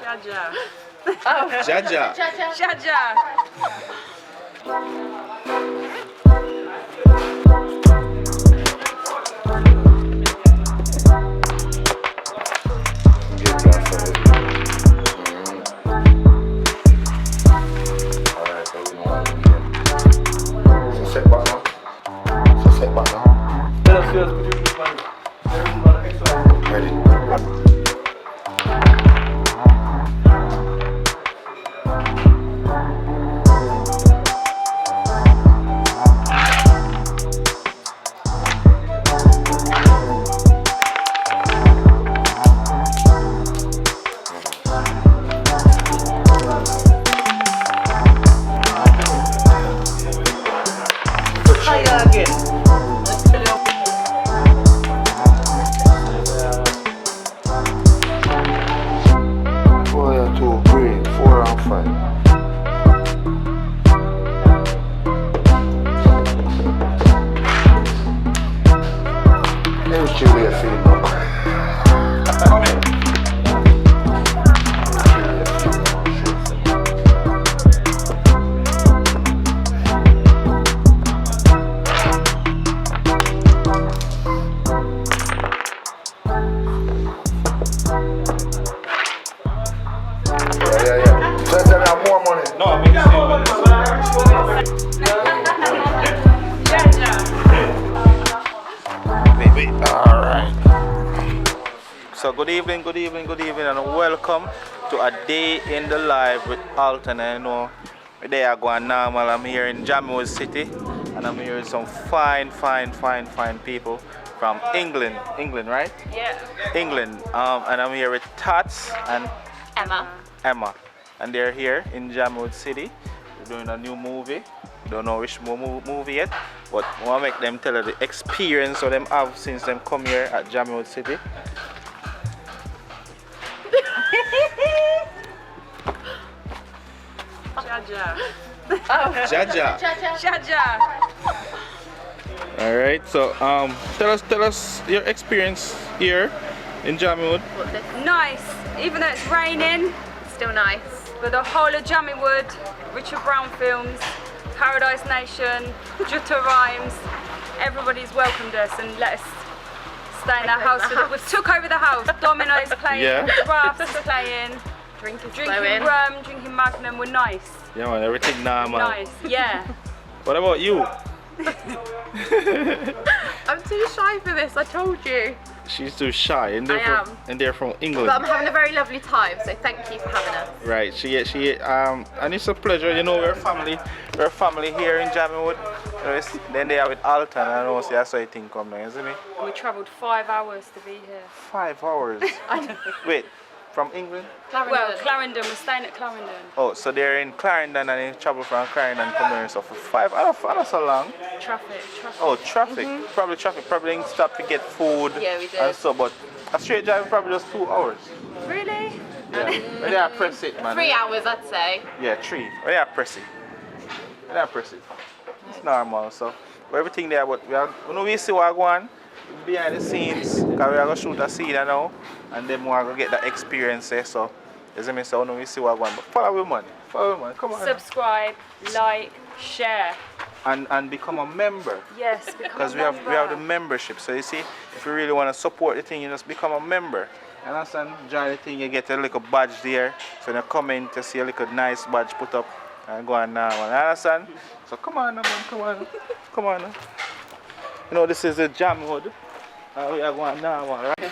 Jaja. Oh. Jaja. Jaja. Get that for it. Alright, so we know what we get. So set back now. So set back now. Tell us yours, could you please, man? Ready? China again. Four and two, green, 4 and 5. Let me show you a film now. Come in. Yeah. So tell me have more money. No, I mean, Jaja. Alright. so good evening, and welcome to a day in the life with ALTON. I know they are going normal. I'm here in Jammu city, and I'm here with some fine people from England, right? Yeah. England. And I'm here with Tats and Emma. and they're here in Jammu city. We're doing a new movie. Don't know which movie yet, but I want to make them tell us the experience of them have since them come here at Jammu city. Jaja. Jaja. Jaja. All right. So tell us your experience here in Jammu. Nice. Even though it's raining, Still nice. but the whole of Jammu, Richard Brown Films, Paradise Nation, Jutta Rhymes, everybody's welcomed us and let us stay in our house. We took over the house. Domino's playing, Yeah. drafts playing, Drinking drinking rum, drinking Magnum. We're nice. Yeah, man. Everything normal. Nice. Yeah. What about you? I'm too shy for this, I told you. She's too shy, and they're I from, and they're from England. But I'm having a very lovely time, so thank you for having us. Right, and it's a pleasure. You know, we're a family here in Jammu. Then they are with ALTON, and I know, so that's why I think come now, isn't it? We travelled 5 hours to be here. 5 hours. Wait, from England? Well, Clarendon. We're staying at Clarendon. Oh, so they're in Clarendon, and they travel from Clarendon come here, so for 5 hours, not so long. Traffic. Oh, traffic. Probably traffic. Probably didn't stop to get food. Yeah, we did. And so, but a straight drive probably just 2 hours. Really? Yeah. But they are press it, man. 3 hours, I'd say. Yeah, 3. But they are press it. They are press it. It's normal. So, but everything there, but when we see what going on behind the scenes, because we are going to shoot a scene now, and then we are going to get that experience there. So, as I say, when we see what going on. But follow me, man. Come on. Subscribe, like, share. And become a member. Yes, Because we have the membership. So you see, if you really want to support the thing, you just become a member. You understand? Join the thing, you get a little badge there. So when you come in to see a little nice badge put up and go on now, man. You understand? So come on, man, come on. You know, this is the Jammu. We are going now, man, right?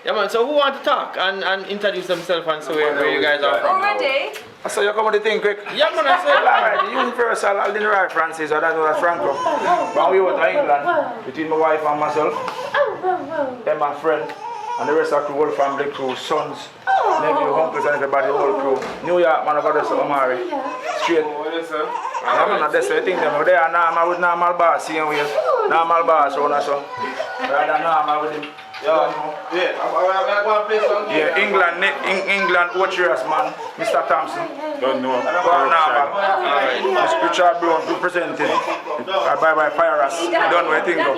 Yeah, man, so who want to talk and introduce themselves and say where you guys are from? Already? So you come with the thing quick? Yeah, man, I say Alright, the Universal Aldinari Francis, or that was Franco. When we went to England, between my wife and myself, and my friend, and the rest of the whole family crew, sons, nephew, uncles, and everybody, the whole crew. New York, man, I got this Omari. Straight. Yeah, man, that's the thing, them. They are normal with normal boss, seeing we normal boss, so. Rather normal with him. yeah, I'm going to play some game. Yeah, England, watchers, man. Mr. Thompson. Don't know. Richard Brown representing. Bye Fire us. Done what I think of.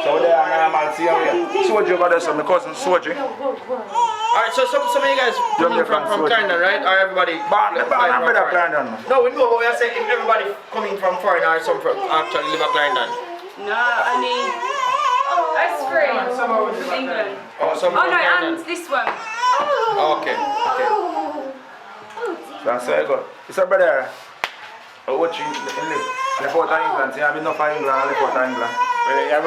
So they are normal, see how we Soji over there, so my cousin Soji. Alright, so some of you guys coming from Clarendon, right? Or everybody? But the band and brother Clarendon. No, we know, but we are saying if everybody coming from foreign or some from actually live at Clarendon. No, only us three from England. Oh, some Oh from no, Clarendon. and this one. Oh, okay. That's how I go. It's a brother. I watch you live. Left out of England. See, I've been enough of England and left out of England. Yeah,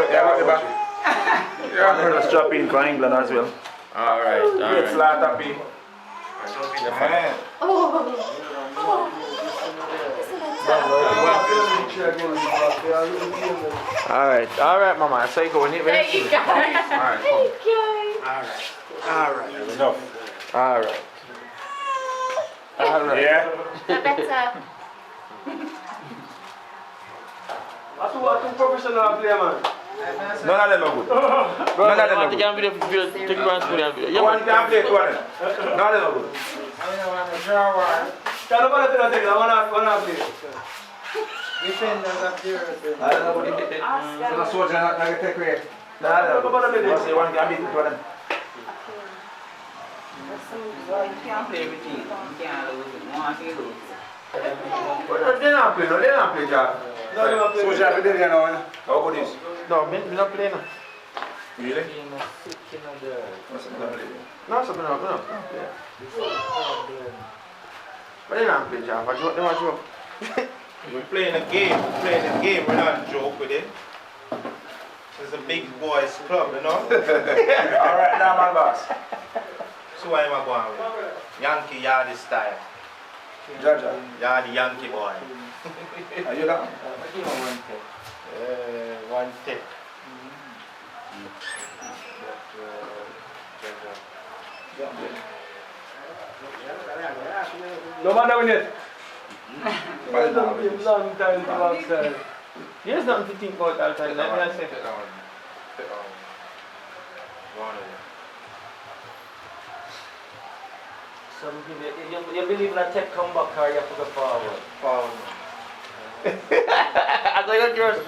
just drop in for England as well. Alright, It's alright. lot of people. Alright, mama. So you go. There you go. Alright, There you go. alright. Enough. Alright. Alright. Yeah. Better. Professional player, man. None of them are good. None of them are good. You want to play two of them? None of them are good. I don't know what he did. So the soldier not going to take away. None of them are good. So you want to beat two of them? You can't play everything. You can't lose it. One thing lose. They don't play, Jack. Soldier, I did now. How good is? No, me not playing. Really? What's the number? No, something not no. But they don't play, Jack. They want you. We're playing a game. We're not joke with it. It's a big boys club, you know? Alright, now my boss. So why am I going with? Yankee Yardy style. Jaja. Yardy Yankee boy. Are you down? One tip. No matter when it. Long time to outside. There's nothing to think about all the time. Let me say. You believe in a tech comeback or you have to go forward? Forward. I thought you were yours.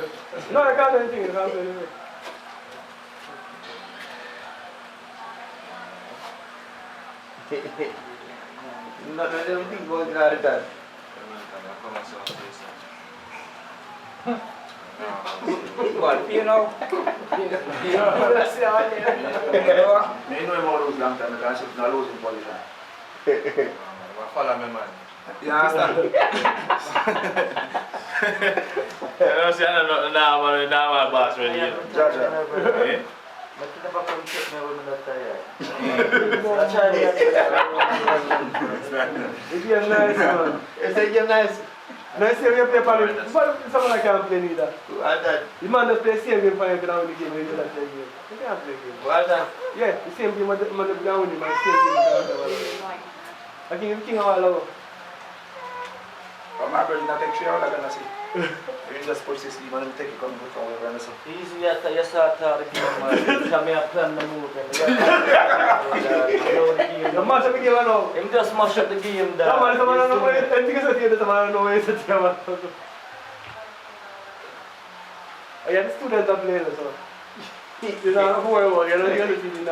No, I can't do anything. I can't do anything. Not everything going on all the time. What, you know? You know him all lose long time because he's not losing position. Follow me, man. You understand? Now, boss, ready. Jaja. It's a nice one. It's nice. Nice game you play for him. But someone I can't play neither. Well done. The man that plays same game for him can win the game when he doesn't play game. He can't play game. Well done. Yeah, the same game when the man that win him, the same game when the I think king all over. But my brother not take 3 hours, I'm gonna see. You just put 6 even and take it come put on whatever and so. Easy after you start the game, man. Come here, plan the move. The match of the game now. Him just mash up the game there. No man, someone don't know where I think it's a theater, someone don't know where it's a theater. Oh yeah, the students are playing so. They're not forward, you know, you're going to see the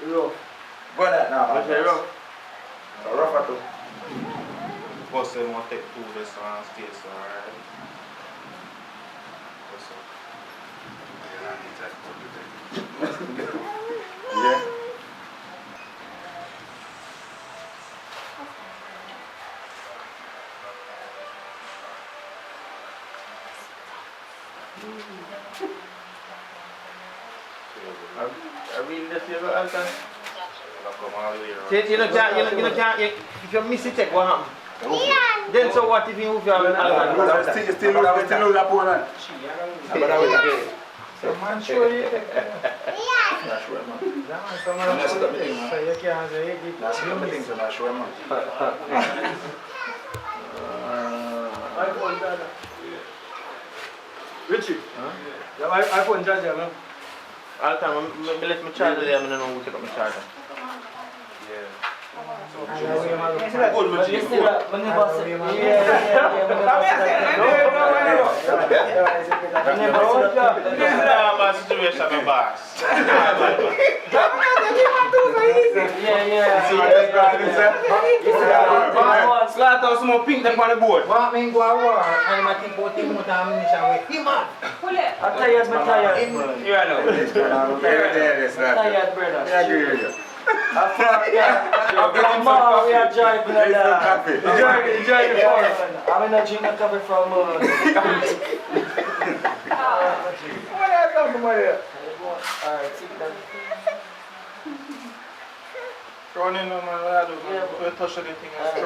rough. Go that now. Okay, rough. So rough at all. Boss them want to take 2 this one, stay so alright. Yeah. I really just feel all the time. Come all the way around. See, you know, can't, if you miss it, what happen? Then so what if you move your You still lose the opponent. So man, sure you take not sure, man. That's the thing, man. That's the thing, so not sure, man. iPhone charger. Richie? The iPhone charger, man. All the time, I let me charge there, I don't know who take up my charger. Yeah. So Slaughter some more pink than on the board. What mean go a war? And I think about him with ammunition with him on. Pull it. I'm tired, man. You know. Tired, brother. I agree with you. After we are driving and driving for. I'm in a drink of coffee from Where that come from here? Alright, sit down. Running on my do touch anything else. You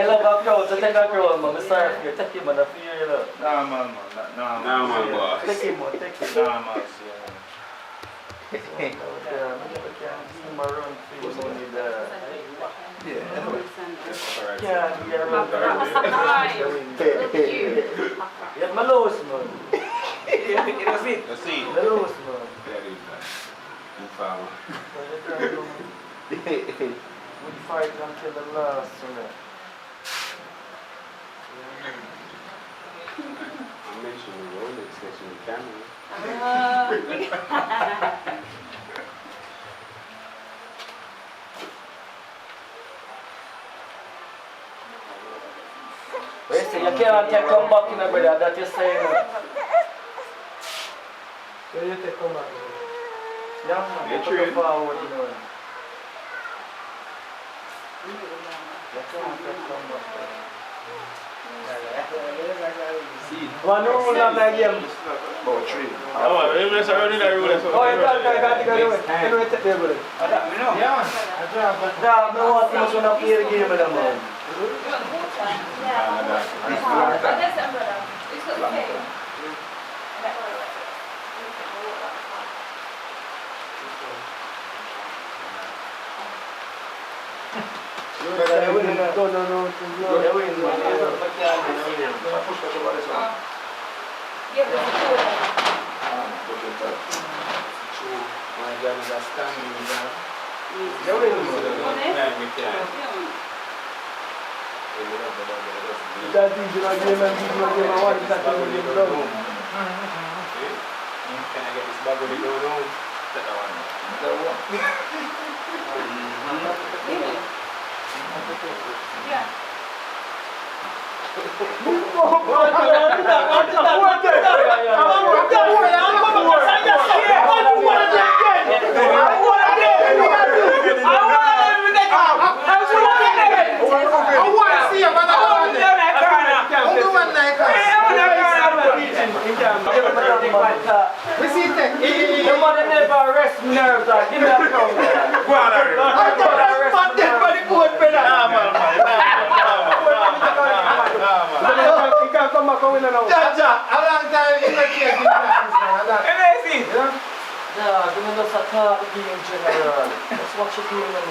love a crowd, so take a crowd, man. I'm sorry for you. Take him, man. I feel you love. Nah, man. Boss. Take him, man. Take him. Nah, man. I never can see my run through money there. Yeah, we are run through. Yeah, my lowest, man. That's it. The lowest, man. We fight until the last one. I mentioned the Rolex section of camera. But you say you can't take come back in a brother, that you say. Where you take come back? Yeah, man, you put it forward, you know. You can't take come back. One rule of the game. About 3. Oh, you just already that rule. Oh, you can't take it away. You know, take the bullet. Yeah, man. Yeah, no one else want to play the game with them, man. There's the umbrella. It's got the key. Yeah, but it's cool. My God is a standing there. That is your game and this your game. I want that to be done. Can I get this bag with the door now? Take that one. Yeah. Never rest nerves. Give me that phone. You can't come back and win now. Jaja, a long time in the case in that. Yeah, give me just a talk game general. Let's watch it here, man.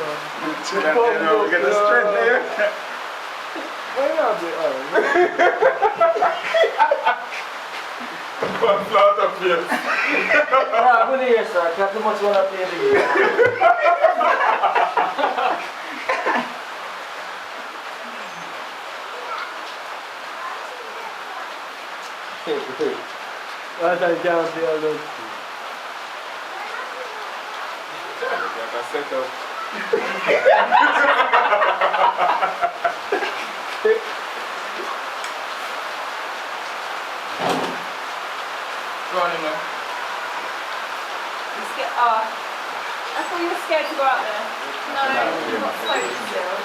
We get the strength there. Why not be One flout up here. Yeah, good here, sir. Can't too much want to play the game. What I can't be alone. Like I set up. Running, man. You scared? Oh, I thought you were scared to go out there. No, you're not floating still.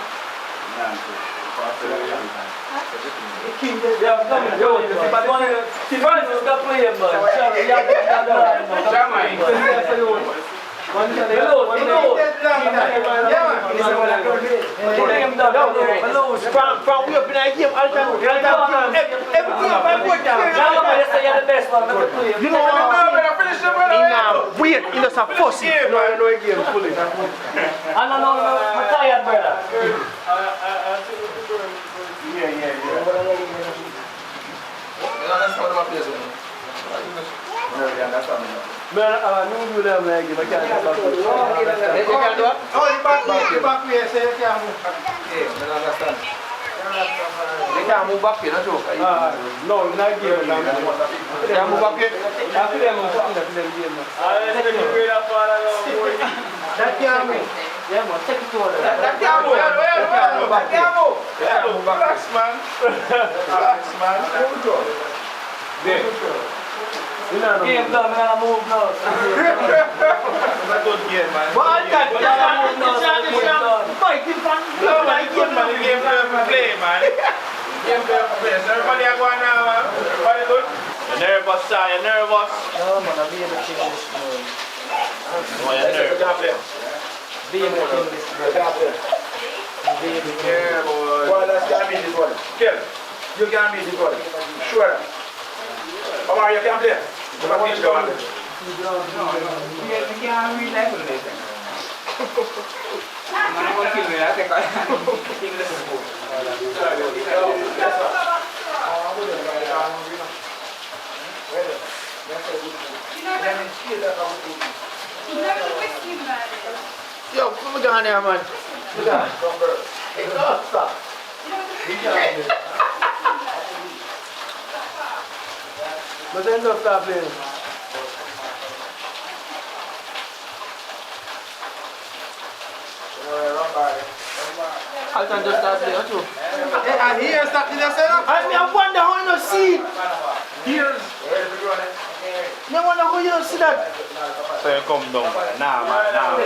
Yeah, I'm coming. Yo, but one of the runs is going to play him, man. From we up in that game, everything up and put down. You know what I'm finish him, brother. Wait, he just a fussy. No, I know a game fully. I don't know, I'm tired, brother. Yeah. That's what I'm You understand me? Man, no do them like him. I can't get back. You can do it? Oh, you back way, so you can't move back. Yeah, I understand. You can't move back here, no joke. No, not game. You can't move back here? I feel them game. That can't move. Yeah, man, take it to her. That can't move. That can't move. Relax, man. Relax, man. Game done, man, I move now. That's a good game, man. But I can't move now, so the game done. No, man, the game to play, man. Game to play. So everybody are going now, man. Everybody good? You're nervous, sir. You're nervous. No, man, I'll be in the king this morning. Oh, you're nervous. Be in the king this morning. Yeah, boy. Boy, let's get me this one. Kill. You can beat this one. Sure. Omar, you can play. You can teach them. You can't read like this. I'm going to kill me. I think English is good. Yo, put me down there, man. Put me down. Hey, stop. But then don't stop playing. Alton just start playing, too. Hey, and here's that in the center. I wonder how you don't see it. Here's. I wonder how you don't see that. So you come down. Nah, man, nah.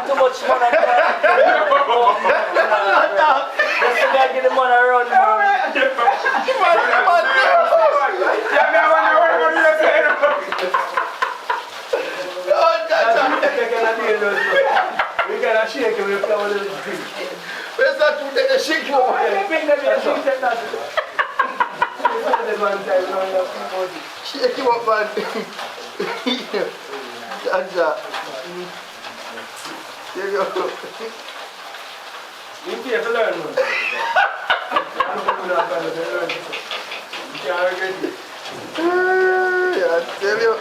Too much money. Let's get the money around. We gotta shake him if come a little bit. Where's that to take a shake? Shake him up, man. There you go. You pay to learn, man. You can't regret it. Yeah, I tell you.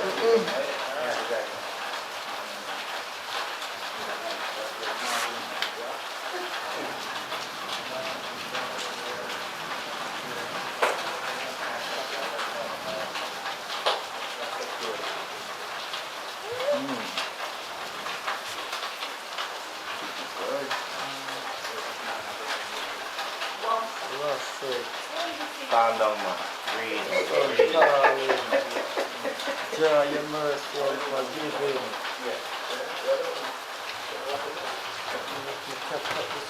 Calm down, man. Breathe. Joy, your mercy, and forgiving.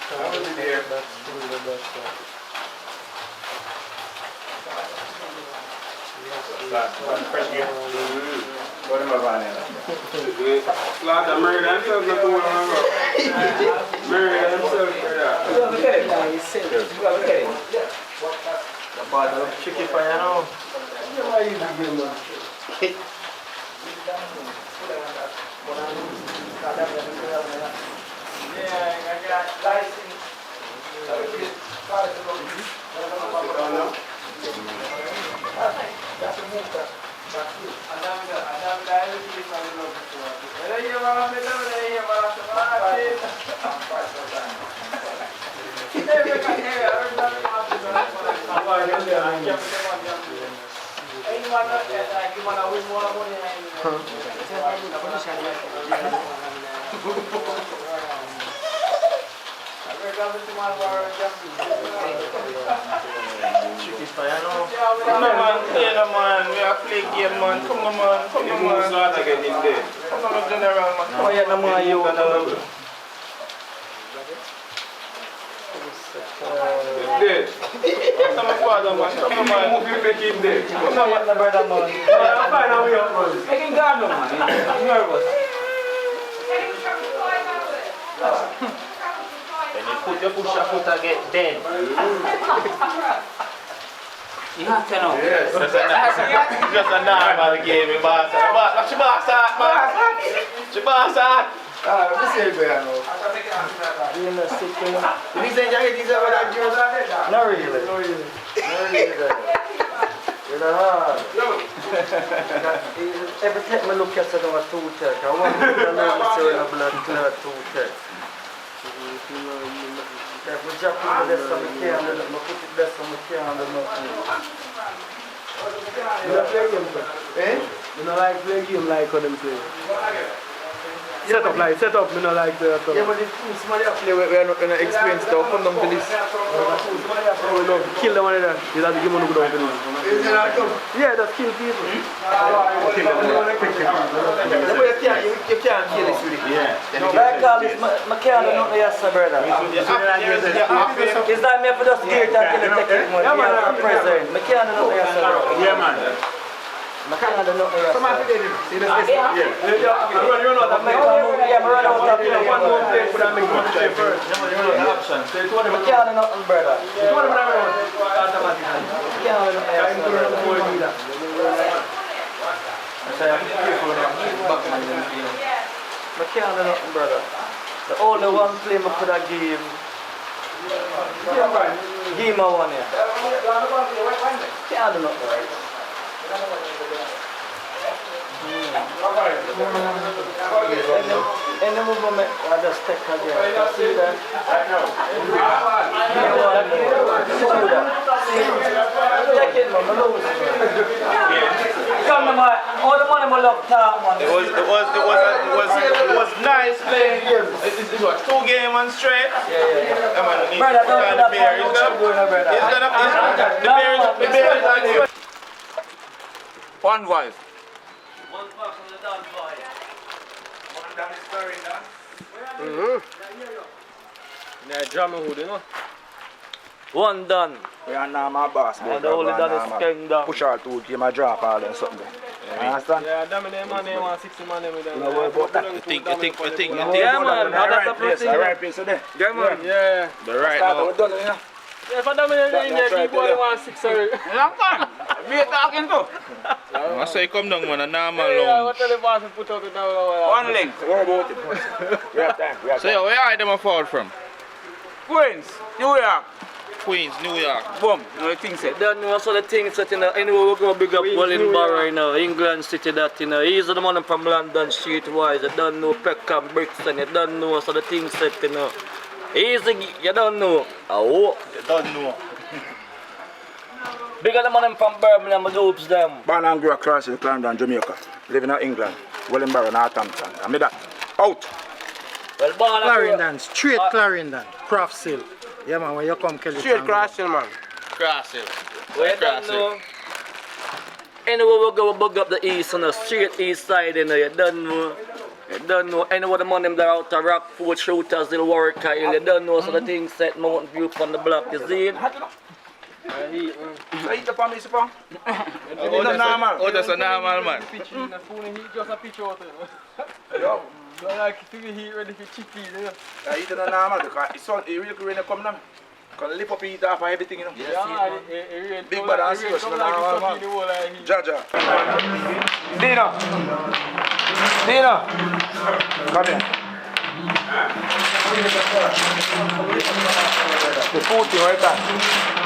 How was it here? That's true, that's right. Fresh gear. What am I running? Lot of murder and stuff not to murder and stuff for that. You have a headache now, you said. You have a headache. The bottle of chicken for you now. You know how you do, man. Yeah, I got license. That's a multa. No man, play no man, we are play game man, come on man, come on man. Start again in there. Come on general man. Oh yeah, no more you. Dead. Come on father man, come on man. Move you back in there. Come on, the brother man. I'm fine now we up man. I can go now man. I'm nervous. When you push your foot and get dead. You have to know. Yes. Just a normal game, boss. What's your boss at, man? What's your boss at? This is going on. Being a sick thing. You think you deserve that juice? Not really. Not really. You're hard. Every time I look at it, I'm a tooth. I want to learn to say a blood clot tooth. If I drop it less on the can, I put it less on the can, I don't know. You don't play game, eh? You don't like play game like how them play. Set up, you don't like the... Yeah, but if somebody play, we are not going to experience the come down to this. We love to kill them on that. You have to give them a good on Is it not come? Yeah, that's kill people. You can't kill this with it. Yeah. Like all this, I can't do nothing else, brother. It's like me for just gear that kill the technique, man. Yeah, man, present. I can't do nothing else, brother. Yeah, man. I can't do nothing else. Come on, see this. Yeah. Yeah, I run out of play. One more play for that, make one play first. I can't do nothing, brother. I can't do nothing else. I can't do nothing, brother. The only one play I could have give him a one here. Can't do nothing. And the movement, I just take again. See that? Take it, man. Come on, man. All the money I love top, man. It was nice playing. It was 2 games on straight. Yeah. Brother, don't do that. The bear is on you. One voice. One box on the dance boy. One down is stirring down. Yeah, Jammu, you know. One done. We are now my boss. And the only done is king down. Push all 2 game, I drop all and something. You understand? Yeah, damn it, man, they want 60 man with them. You know what about that? You think. Yeah, man. That's the first thing. Alright, place today. Yeah, man. Yeah. But right Start now, with done, you know. Yeah, if I damn it, they keep on 1 6 already. I'm fine. We talking to. I say come down, man, a normal Yeah, long. what tell the boss to put out it now? One link. Worry about it. We have time. So yeah, where are them a fall from? Queens, New York. Queens, New York. Boom. No, the thing said. Don't know so the things that anyway we're gonna big up Wellingborough right now, England City that he's the man from London street wise, you don't know Peckham bricks and you don't know so the things that easy you don't know. Oh You don't know. bigger the man from Birmingham, the hoops them. Born and grew across in Clarendon, Jamaica. Living in England. Wellingborough, Northampton. I made that. Out. Well born Clarendon, straight Clarendon, Prof Seal. Yeah man, when you come Kelly. Straight crossing, man. Cross it. well, you don't know. Anyway we go bug up the east on the straight east side you don't know. You don't know anyway the man them there out of Rockford shooters they'll work you don't know so the things set Mountain View from the block, you see it? So eat the palm, Mr. Pong? Oh, that's a normal man. Just a picture out there. Yo. Don't like to be heat ready for chickpeas, you know. I eat it normal because it's so, it really good when you come now. Because lip up eat off of everything, you know. Yeah, Big bad and serious, no normal man. Jaja. Dino. Come here. The food thing right there.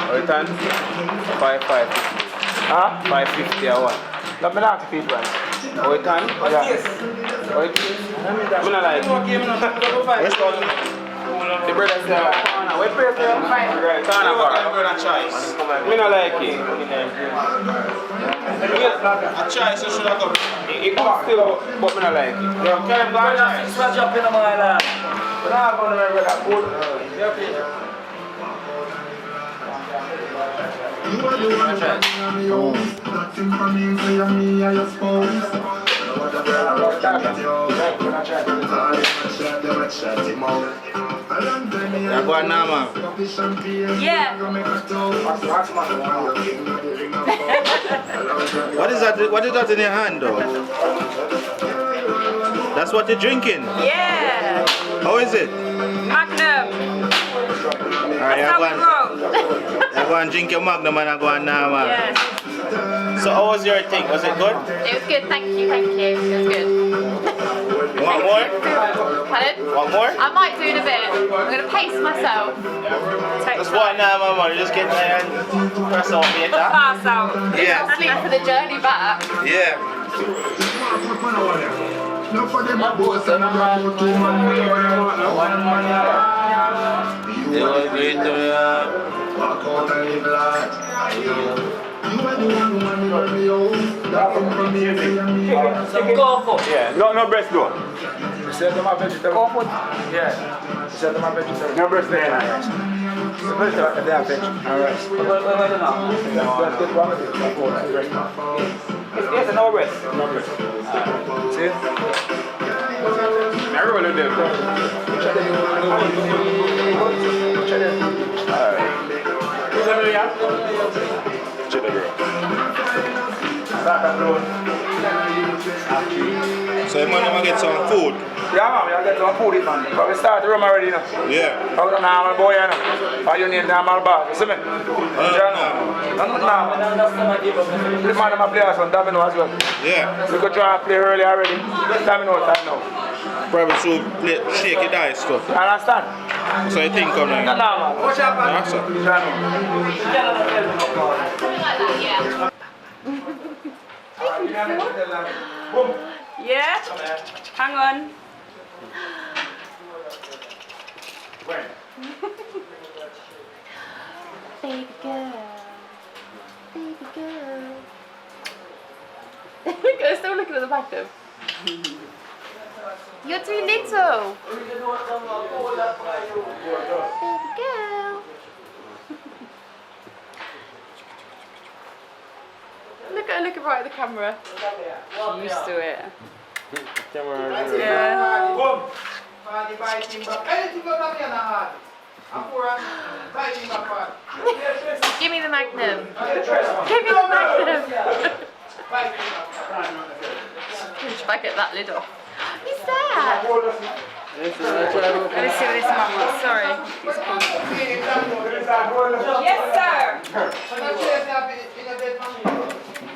Right on. 550. Huh? 550 a one. Let me not to feed right. Right on. Yeah. Right. I'm not like Where's the the brother say corner. Where place there? Right. Corner bar. choice? Me not like it. A choice, you should have come. It comes still, but me not like it. You can't go a choice. Let's jump in my lad. But I'm going to remember that food. Yeah, go on now, man. Yeah. What is that? What is that in your hand, though? That's what you're drinking. Yeah. How is it? Magnum. Alright, That's how we roll. you go and drink your Magnum and I go on now, man. Yes. So how was your thing? Was it good? It was good, thank you, it was good. You want more? bit. Want more? I might do in a bit. I'm gonna pace myself. Just one now, my money. Just get there and press on me. Pass out. Yeah. Sleep for the journey back. Yeah. No for them a boss and a man go to man. They were great to Walk out and live life. You are the one who want me out. That come from me and me. Yeah, no breast though. You said them are vegetable. Yeah. You said them are vegetable. No breast there. They are veg and rice. Let's get one of it. Yes, no breast. No breast. See? I roll with them. Alright. Who's that here? Cheddar girl. So you want to get some food? Yeah, man, we are getting some food, man. But we start the room already, you know. Yeah. How the normal boy, you know. How you name normal boss, you see me? Not normal. The man them a play us on domino as well. Yeah. We could try and play early already. Domino time now. Probably should play shaky dice stuff. You understand? So you think of Not that? normal. What's up, man? Yeah, so. Yeah? Hang on. Baby girl. Baby girl. Look, I'm still looking at the back of. You're too little. Baby girl. Look at her looking right at the camera. I'm used to it. Camera. Yeah. Give me the magnum. Give me the magnum. Push back at that lid off. Who's that? Let me see what this man wants. Sorry. Yes, sir.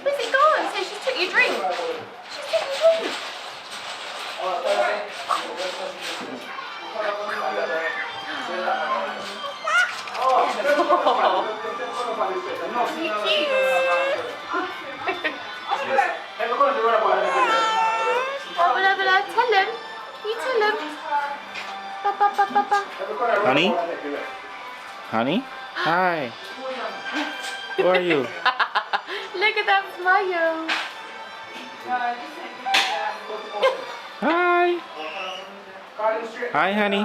Where's it gone? So she took your drink. She took your drink. Tell him. You tell him. Ba, ba, ba, ba, ba. Honey? Honey? Hi. Who are you? Look at that smile. Hi. Hi, honey.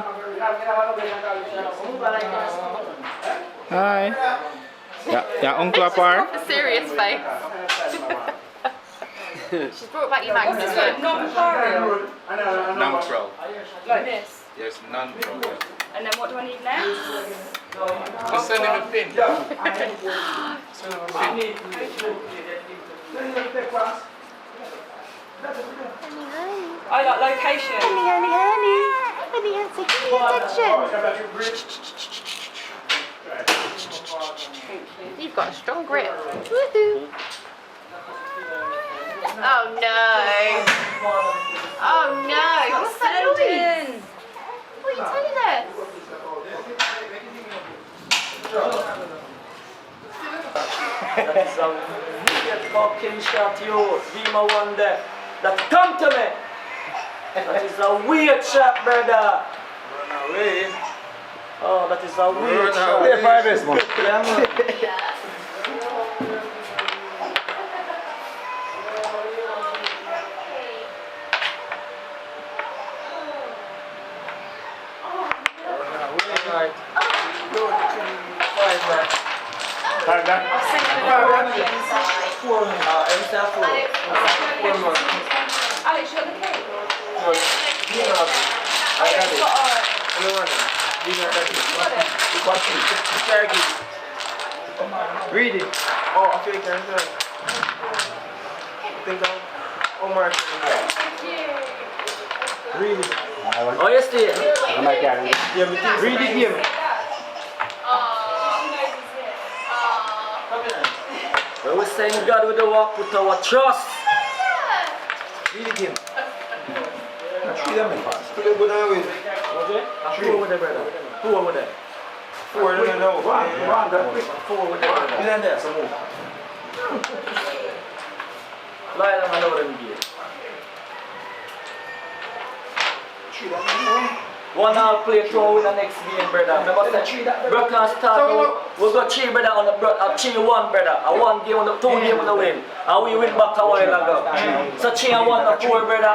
Hi. Yeah, Uncle Apar. A serious face. She's brought back your magnum. Non-pro. Like this. Yes, non-pro. And then what do I need next? Just send him a pin. I like location. Honey, so give me attention. You've got a strong grip. Woohoo. Oh no. Oh no. What's that noise? What are you telling us? That is a wicked fucking shot, you. Give me one there. That come to me. That is a weird shot, brother. Run away. Oh, that is a weird shot. Play 5S, man. Yeah, man. Alex, you got the cake? Read it. Oh, I feel like I think I'm Omar. Read it. Oh, yes, dear. Read it here. Well, we're saying God with the walk with our trust. Read it here. Read them fast. Put it good away. Okay? Four with the brother. Four with it. Four in the door. Four with the brother. You there, some more. Lie down and lower them gear. One hour play throw in the next game, brother. Remember say, brother can start out, we got 3 brother on the 3-1 brother. A 1 game on the 2 game on the win. And we win back a while ago. So 3-1 a 4 brother.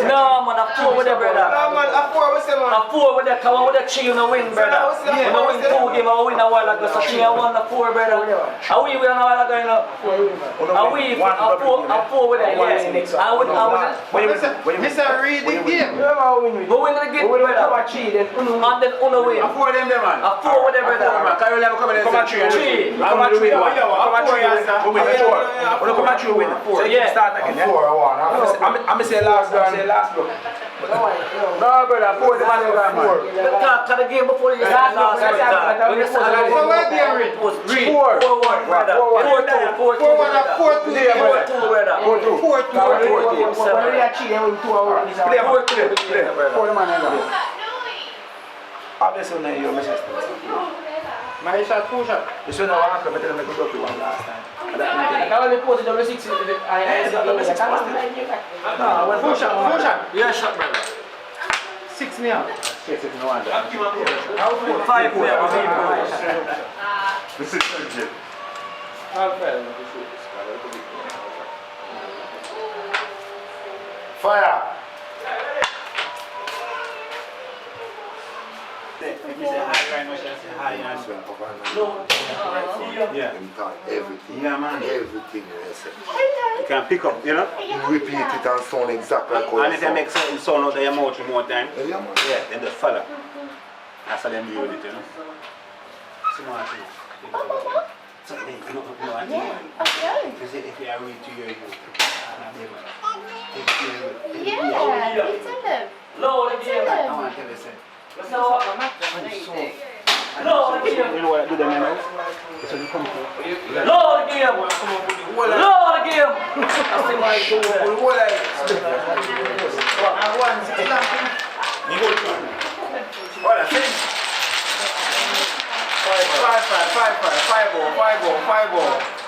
No man, a 4 with the brother. No man, a 4 with them. A 4 with the come on with the 3 on the win, brother. We don't win 2 games, we win a while ago. So 3-1 a 4 brother. And we win a while ago, you know. And we a 4 with the yes. And we Mr. Read the game. we win the game, brother. And then on the way. A 4 them there, man. A 4 with the brother. Can you never come in and say 3? Come on 3. Come on 3 answer. We win the 4. When you come on 3, we win. So you start again, yeah? 4-1. I'm say last look. No, brother, 4 the man you got, man. Can the game before you start last week, So what game read? it was 4-1, brother. 4-2, 4-2, 4-2, brother. 4-2, 4-2. Obviously, you miss it. My shot, 2 shot. You should know what happened, but then I could go one last time. Now we put the double 6 I No, when 4 shot, 4 shot. Yeah, shot, brother. 6 now. 6 if you want that. 5 there, This is legit. Fire! If you say hi right now, she'll say hi. Yeah. Everything. Yeah, man. Everything you say. You can pick up, you know? You repeat it and sound exactly like how And you if you make certain sound out of your mouth more time, Yeah, man. yeah, then just follow. That's how them do with it, you know? Smart thing. So then, you know what I mean? If you are read to your youth, Low the game. I want to tell you something. You know what I do them, you know? So you come to Low the game. Low the game. I see my you go to all the things. 5-0.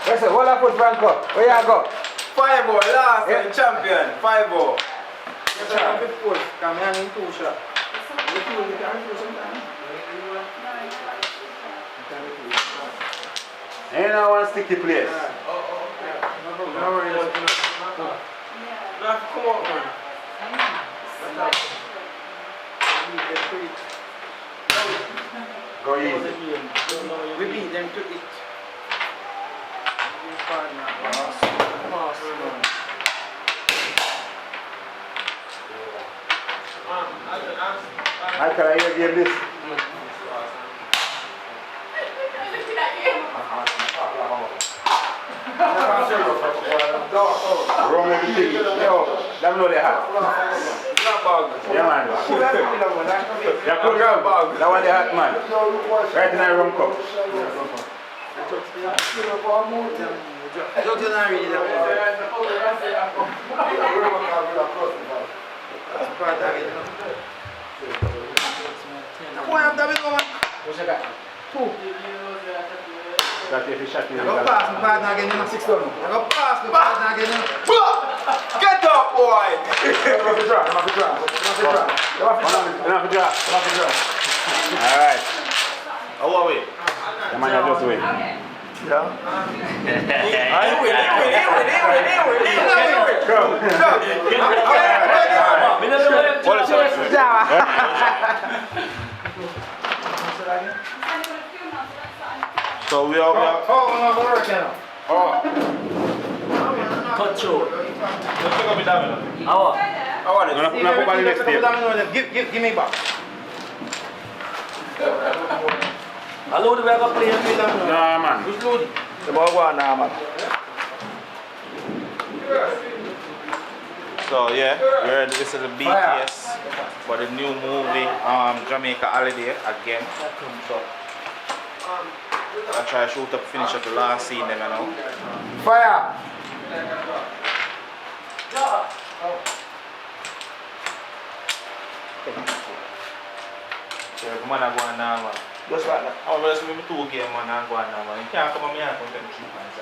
Listen, hold on foot, Franco. Where you go? 5-0, last time champion. 5-0. Come here in 2 shot. Ain't no one sticky place. No worries. Come on, man. Go easy. We beat them to it. Michael, are you game this? Wrong with the thing. Yo, let me know they have. Yeah, man. Yeah, cool girl. That one they had, man. Right in the rum cup. What's that? 2. That if you shot you, I go pass my partner again, you know, 6 down. I go pass my partner again, you know. Get up, boy! Alright. How are we? The man you just win. Yeah. So we are. Oh, no, we're working now. Control. Let's pick up the domino. I want it. I'm going to put on the next table. Give me back. Hello, the way I go play with them. Nah, man. Who's loading? The ball one now, man. So yeah, we heard this is the BTS for the new movie Jamaica Holiday again. So I try to shoot up, finish up the last scene then, you know. Fire! So every man I go on now, man. Just like that. I'm just with 2 games, man, and go on now, man. You can't come on me and come take me 3 points.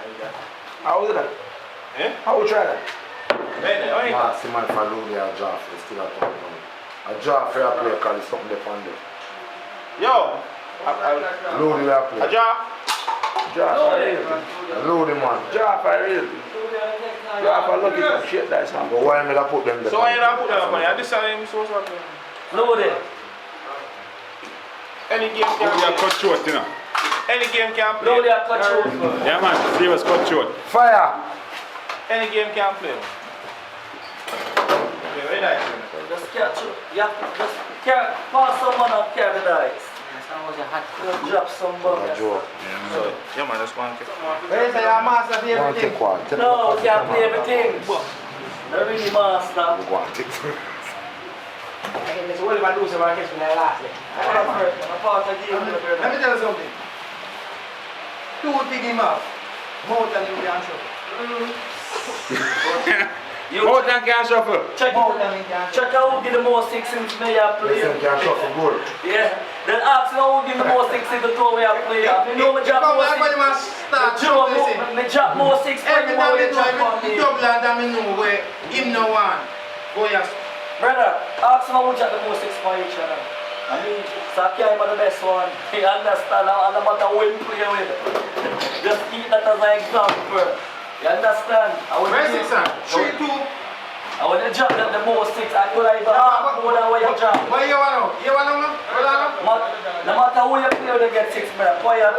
How was that? Eh? How we try that? Hey, how you Marks, the man for Lodi and Joffrey still at home. A Joffrey I play because it's something they found there. Yo! Lodi I play. A job? Joffrey, Lodi man. Joffrey, Joffrey lucky to shit that son. But why am I put them there? So why you not put that up on it? This time so what's happening? Load it. Any game can We are play. cut short, you know. Any game can play. Load it, cut short. Yeah, man. Serious cut short. Fire! Any game can play. Yeah, very nice. Just catch it. You have to just pass someone up, carry the dice. Just drop some A buckets. joke. So, yeah, man, just one kick. Where's your master of everything? Take one. Take No, one. you can't play everything. Not really master. Go on, take one. It's all about losing my case when I last. I'm a part of the game. Let me tell you something. 2 big him up. More than you can show. Out and can shuffle. Check More than you can show. out who give the most 6 in me I play. Listen, can shuffle good. Yeah. Then ask me who give the most 6 in the tour we I play. You know me drop Come more on, everybody 6. must start Joe, listen. me drop more 6 for Every you time when you you do jump on it, me. double and I know where him no one. Go yes. Brother, ask me who drop the most 6 for each other. I mean, Saki I'm the best one. You understand? And no matter who you play with. Just keep that as an example. You understand? Where's 6 son? 3-2. I want to drop the most 6. I could have even half more than what you drop. What you want now? You want now? Hold on. No matter who you play with, you get 6 minutes. Quiet.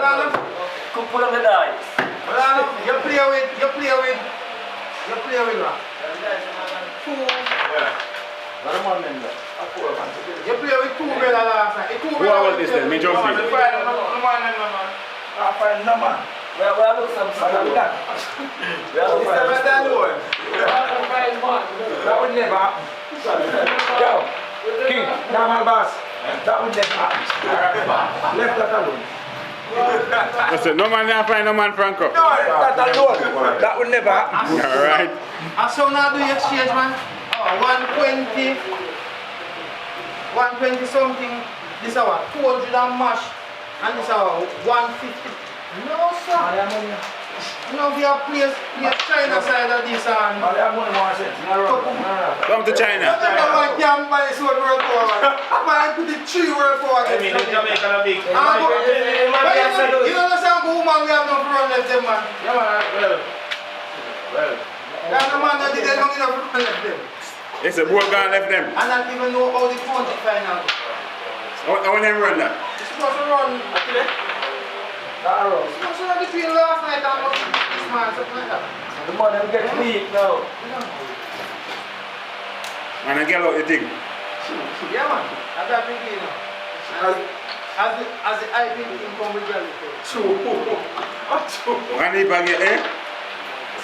Could put on the dice. Hold on. You play with what? 2. What am I doing there? You play with 2 brother last night. Who was this then? Me jump in. No man. I find no man. We are looking some stuff. We are looking some stuff. That would never happen. Yo, King, now my boss. That would never happen. Left that alone. Listen, no man can find no man Franco. No, that alone. That would never happen. Alright. I saw now do you exchange man. 120 something. This hour 200 and mash. And this hour 150. No sir. You know we have players China side of this and All that money wants it. Come to China. one can buy this one world power. Man put the 3 world power I mean, in Jamaica, a big. You know the same woman we have no problem left them man. Yeah, man, well. There's no man that did long enough to left them. It's a boat gone left them. And not even know how the country final. I want them run that. It's supposed to run. It's supposed to run between last night and this man, something like that. The money will get weak now. And I get out the thing. Yeah man, I got big you know. As the IP team come with Jelly. And if I get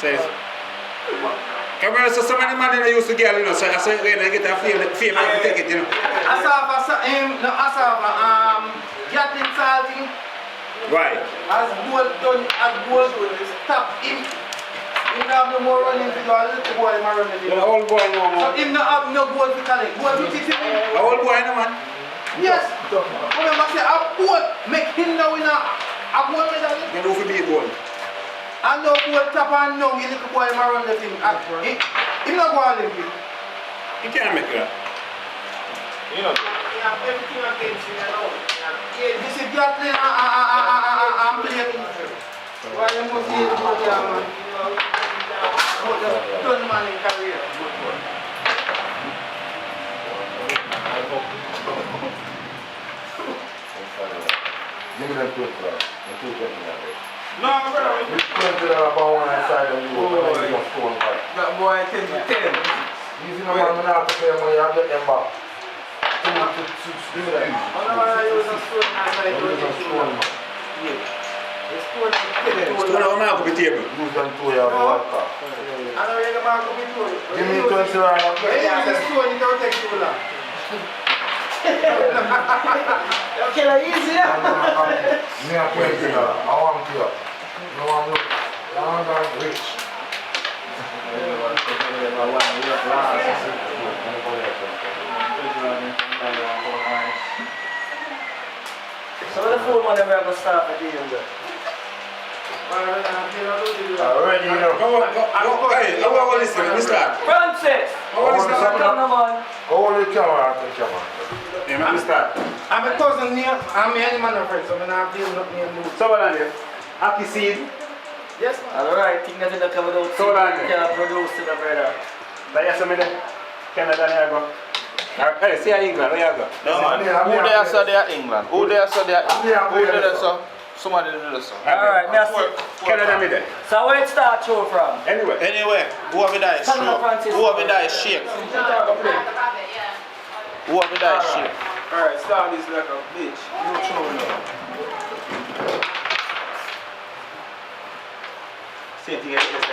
says come here, so many man that used to get, you know, so I say when I get a fame I take it, you know. Gatlin salting. Right. As goal stop him. He don't have no more running to do a little boy in my running. The old boy no So more. him not have no goal to collect. Goal to teach him. The old boy no man. Yes. Remember say a goal make him now in a goal medal. You do for the goal. And no goal tap and no, he little boy in my run the thing. He not go Olympic. You can't make that. You know. He have everything against him now. This is Gatlin and playing. Why you must see it go there, man? Just turn man in career. Give me them 20 dollars. The 220 dollars. No, brother. You 20 dollars for one side and you and you just phone back. That boy 10 to 10. Easy no man, I have to pay money, I get them back. Do that. I use a stone outside. Use a stone, man. The stone is So now I'm out of the table. Use them 2 years of water. I don't really mark up with you. Give me 20 dollars. When you use the stone, it don't take too long. Okay, like easy, yeah? Me a 20 dollars. I want to. No one look. I want to rich. 4 money we're going to start the game there. Already, you know. Hey, I want to listen. Let me start. Francis! Come on, man. Hold the camera, the camera. Yeah, let me start. I'm a cousin near, I'm any man of friends, so I'm not dealing with me and Luke. So what on there? Happy seed. Yes, man. Alright, think that it's coming out. So long. Yeah, produce it, brother. But yes, I'm in there. Canada, there you go. Hey, see how England, there you go. No man, who there saw they are England? Who there saw they are Who there saw? Somebody did this. Alright, merci. Canada, me there. So where it start show from? Anyway. Anyway, who have it that is Come on, Francis. Who have it that is shake? Who have it that is shake? Alright, start this like a bitch. No trouble. Same thing as this,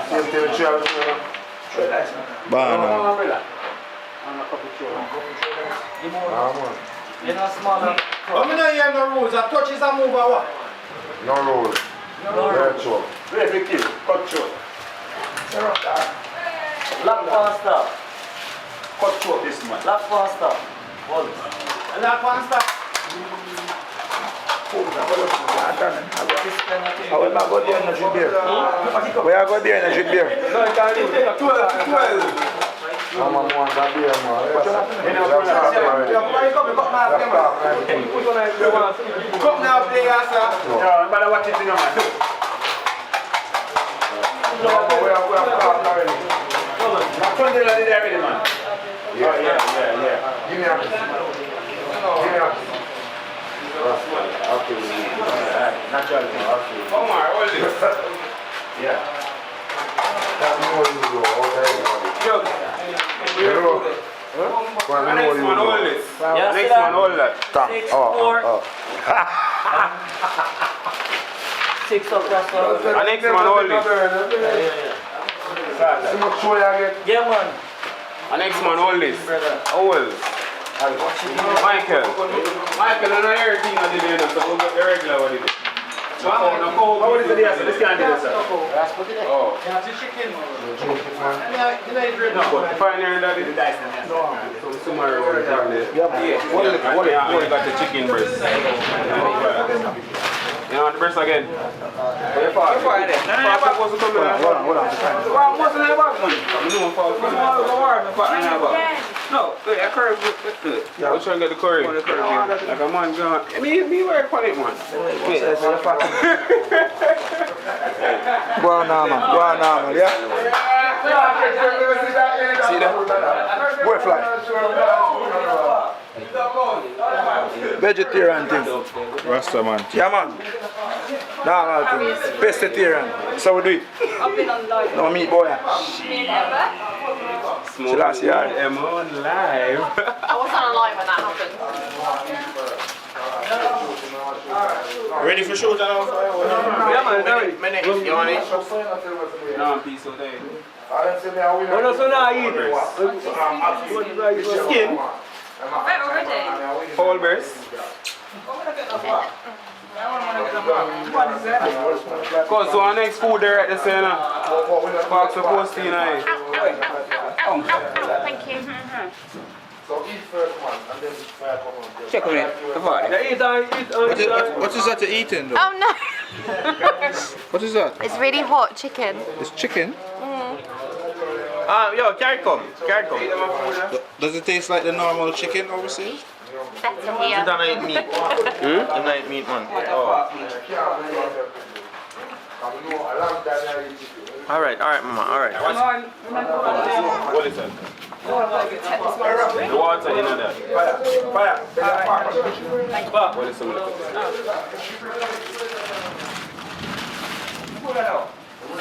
Same thing, Charles. Banana. You know, smaller. But I don't hear no rules. A touch is a move or what? No rules. Very true. Very effective. Cut short. Lock faster. Cut short this man. Lock faster. Hold. And that one stop. I will not go there in a drink beer. Where I go there in a drink beer? No, I can't leave. 12. I'm a man, that beer, man. Come now, play us. Yeah, but watch it in your man. Not 20 already, man. Yeah. Give me a piece. Give me a piece. Okay. Naturally. Okay. Come on, hold it. Yeah. That's more you go. Okay. Hello. Next one, hold it. Next one, hold that. 6, 4. 6 up, that's all. Next one, hold it. See much show you again? Yeah, man. Next one, hold this. Hold. Michael, I know everything I did, so we'll get the regular what it is. How is it here? So this can't do this, sir. Oh. You have to chicken. No, but if I never did it, so tomorrow we're down there. Yeah, what got the chicken breast. You want the breast again? Where far? Where there? Far supposed to come in. Hold on. Well, what's in the bag, man? I'm doing far. No, wait, I curve with good. Yeah, I'm trying to get the curry. Like a man gone. Me work on it, man. Go on now, man. Yeah? See that? Boy fly. Vegetarian thing. Rasta man. Yeah, man. Normal thing. Pescatarian. So we do it. I've been on live. No meat, boy. Never. So last year. I'm on live. I wasn't alive when that happened. Ready for shoot now? Yeah, man, Minute, you want it? No, piece of day. What else do I eat? Skin. Right, already? Whole breast. Cause so our next food there at the center. Park supposed to, you know. Thank you. So eat first one, and then fire come on. Check on it. The party. What is that you're eating though? Oh no! What is that? It's really hot chicken. It's chicken? Yo, carry come. Does it taste like the normal chicken overseas? Better You here. don't eat meat. You don't eat meat, man. Oh. Alright, mama, alright. What is that? The water in there. Fire. What is some of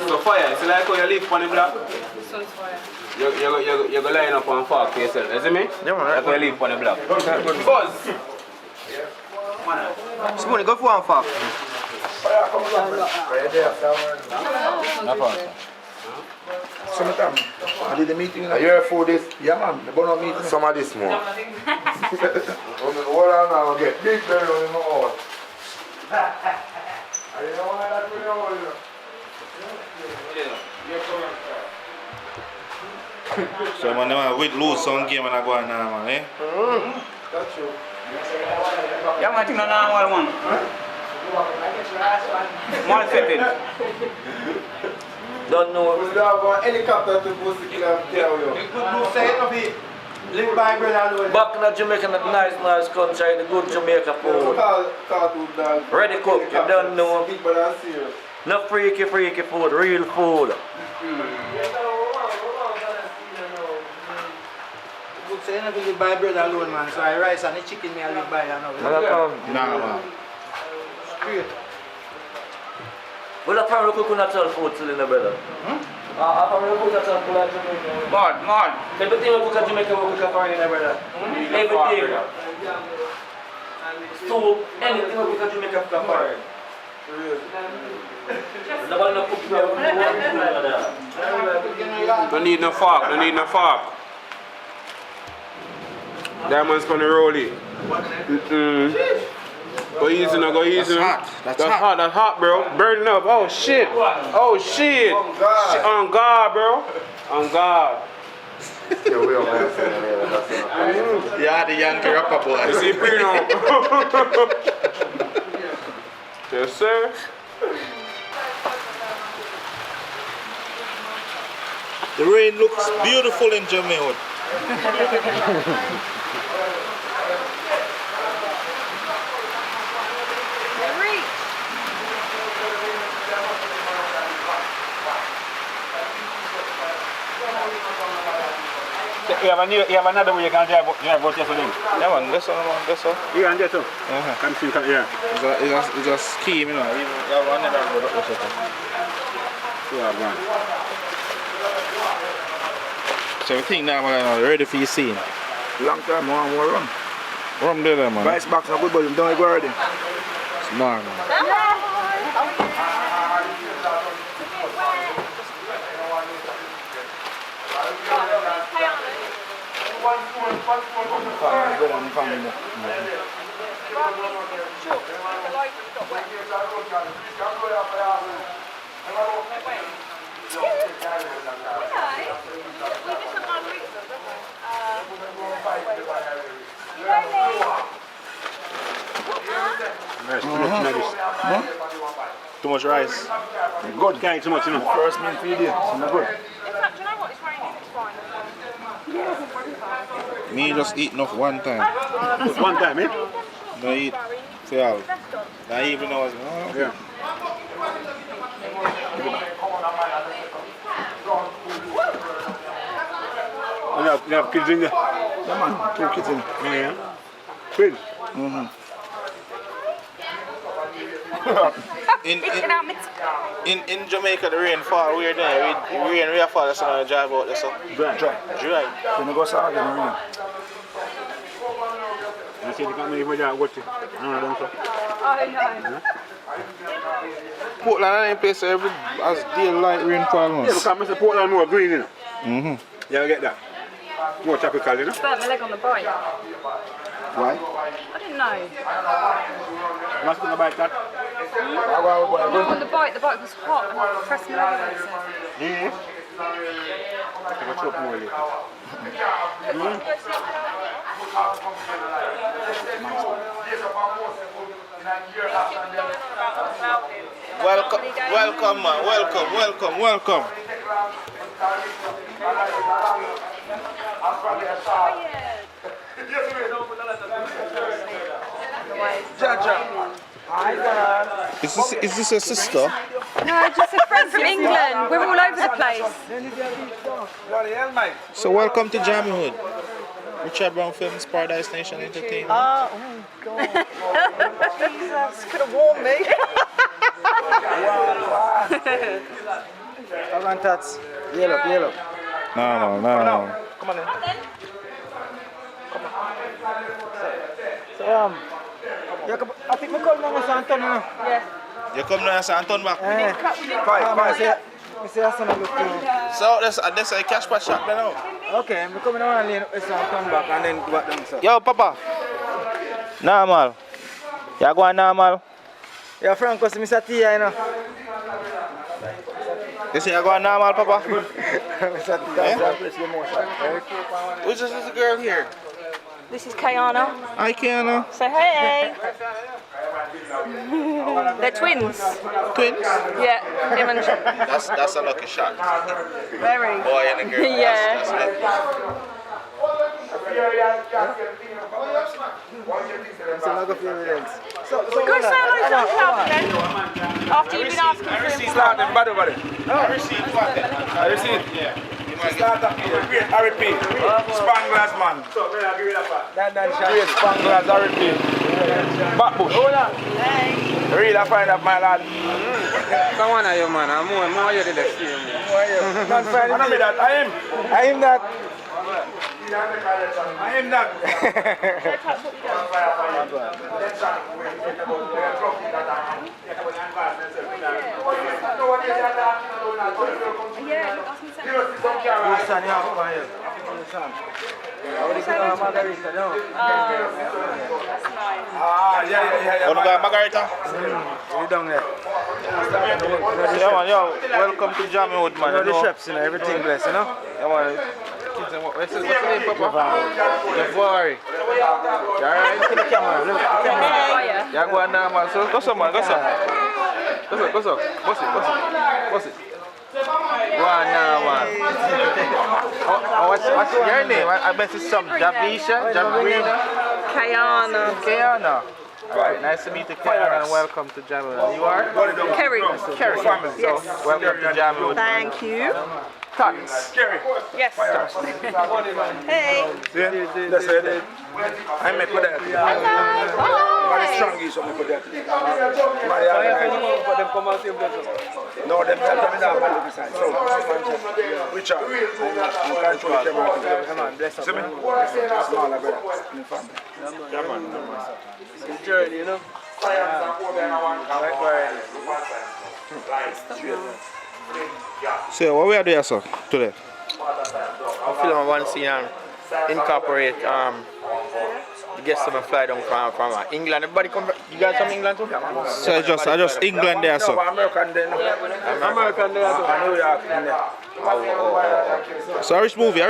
So fire, it's like how you live on the block. Sun's fire. You go line up and park for yourself, you see me? Yeah, man. Like how you live on the block. Buzz! Simone, go for one fuck. Summertime. I did the meeting. You hear food is? Yeah, man. The bun meeting. Some of this more. Hold on now, get big belly on the out. So man, we lose some game and I go on now, man, eh? That's true. Yeah, man, I think no normal one. More setting. Don't know. We have a helicopter to boost the killer of you. The good news say of it. Live by bread alone. Back in the Jamaica, nice country, the good Jamaica food. Ready cook, you don't know. No freaky food, real food. Good say you live by bread alone, man. So I rice and the chicken me I live by, you know. Nah, man. Straight. Well, apparently cook natural food still in the brother. Apparently cook natural food in Jamaica. Mad. Everything we cook in Jamaica, we cook apparently in the brother. Everything. Soup, anything we cook in Jamaica, we cook apparently. Nobody no cook here. Don't need no fork, don't need no fork. Diamond's gonna roll it. Go easy now, go easy now. That's hot, bro. Burning up. Oh shit. Oh shit. On God, bro. On God. Yeah, the Yankee rapper boy. You see, Pino? Yes, sir. The rain looks beautiful in Jammu. You have another way you can drive out here for them. Yeah, man, that's all. You can get some. Come see, yeah. It's a scheme, you know. You have another road up there. So you think now, man, ready for your scene? Long time, more rum. Rum there, man. Rice box no good, but you don't go already. Smart, man. Too much rice. Good, can't eat too much, you know. First meal for you day, so no good. In fact, do you know what? It's raining. It's fine. Me just eat enough one time. One time, eh? Don't eat for all. Not even know what's Yeah. You have kids in there? Yeah, man, 2 kids in. Yeah. Twins? In Jamaica, the rain fall weird there. Rain really fall, so I drive out there. So. Dry. Dry. You go south in the rain. You see the company for that, what? No, so. Oh, no. Portland ain't place every as daylight rainfall. Yeah, because Mr. Portland more green, you know. You get that? More tropical, you know. I burnt my leg on the bike. Why? I didn't know. What's going to bite that? On the bike was hot and I pressed my leg against it. Yeah. I'm going to choke more later. Welcome, man. Welcome. Jaja. Is this your sister? No, just a friend from England. We're all over the place. Bloody hell, mate. So welcome to Jammu. Richard Brown Films, Paradise Nation Entertainment. Oh God. Jesus, could have warned me. I want that. Yellow. No. Come on in. So, I think we call now Anton now. Yes. You come now, Anton back. Five. So that's a cash pot shop now. Okay, I'm coming on and Anton back and then go back down. So. Yo, Papa. Normal. You going normal? Yeah, Franco, see Mr. Tia, you know. You say you going normal, Papa? Mr. Tia, Which is this girl here? This is Kayana. Hi, Kiana. Say hey. They're twins. Twins? Yeah, him and That's a lucky shot. very. Boy and a girl. Yeah. That's it. It's a lot of evidence. Go say hello to Uncle Alvin then. After you've been asking for him. Start them, bad over there. I received what then? I received. Yeah. Start up here. Great RP. Spanglers, man. Great Spanglers RP. Backbush. Real I find up my lad. Come on, you man. I'm more you did the film. Not find me that. I am that. I am that. Want to go Margarita? You down there? Yeah, man, yo, welcome to Jammu, man. You know the chefs, you know, everything blessed, you know? Yeah, man. What's the name, Papa? Jafari. You alright? Look at the camera, look at the camera. Yeah, go on now, man. So, go some, man, go some. Go some. Boss it. Go on now, man. What's your name? I bet it's some Javisha, Jabrina. Kayana. Alright, nice to meet you, Kayana, and welcome to Jammu. You are? Kerry. Kerry. Yes. So, welcome to Jammu. Thank you. Thanks. Kerry. Yes. Hey. See? That's it. I make with that. Very strong is on me for that. No, them tell me that about the side. So, Richard, you can't show the camera. Come on, bless up. See me? Smaller brother in the family. Come on. It's a journey, you know? So, what we are doing, sir, today? I film one scene and incorporate the guests that fly down from England. Everybody come from, you guys from England too? So I just England there, sir. American there. American there too. New York there. So Irish movie.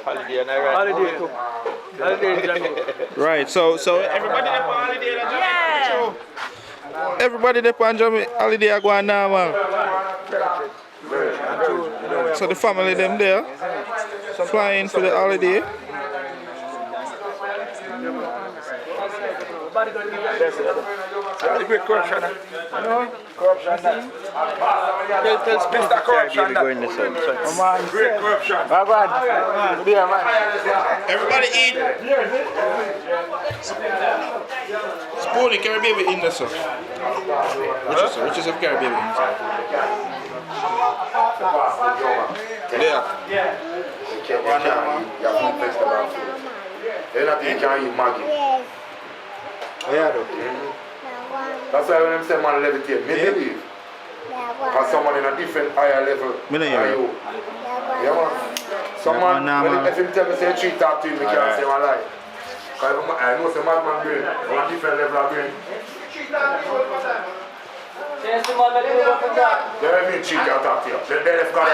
Holiday and I Holiday too. Holiday in Jammu. Right, so everybody there for holiday in Jammu. Yeah. Everybody there for Jammu holiday are going now, man. So the family them there, flying for the holiday. The great corruption. Corruption. Tell Mr. Corruption that. Great corruption. Everybody eat. Spoonie, carry baby in there, sir. Which is a carry baby inside. There. Yeah, that's why when I'm saying man levitate, me believe. Because someone in a different higher level Me than you. Yeah, man. Someone, if him tell me say treat talk to him, me can't say my lie. Because I know some madman brain, on a different level of brain. They mean treat talk to you. They have got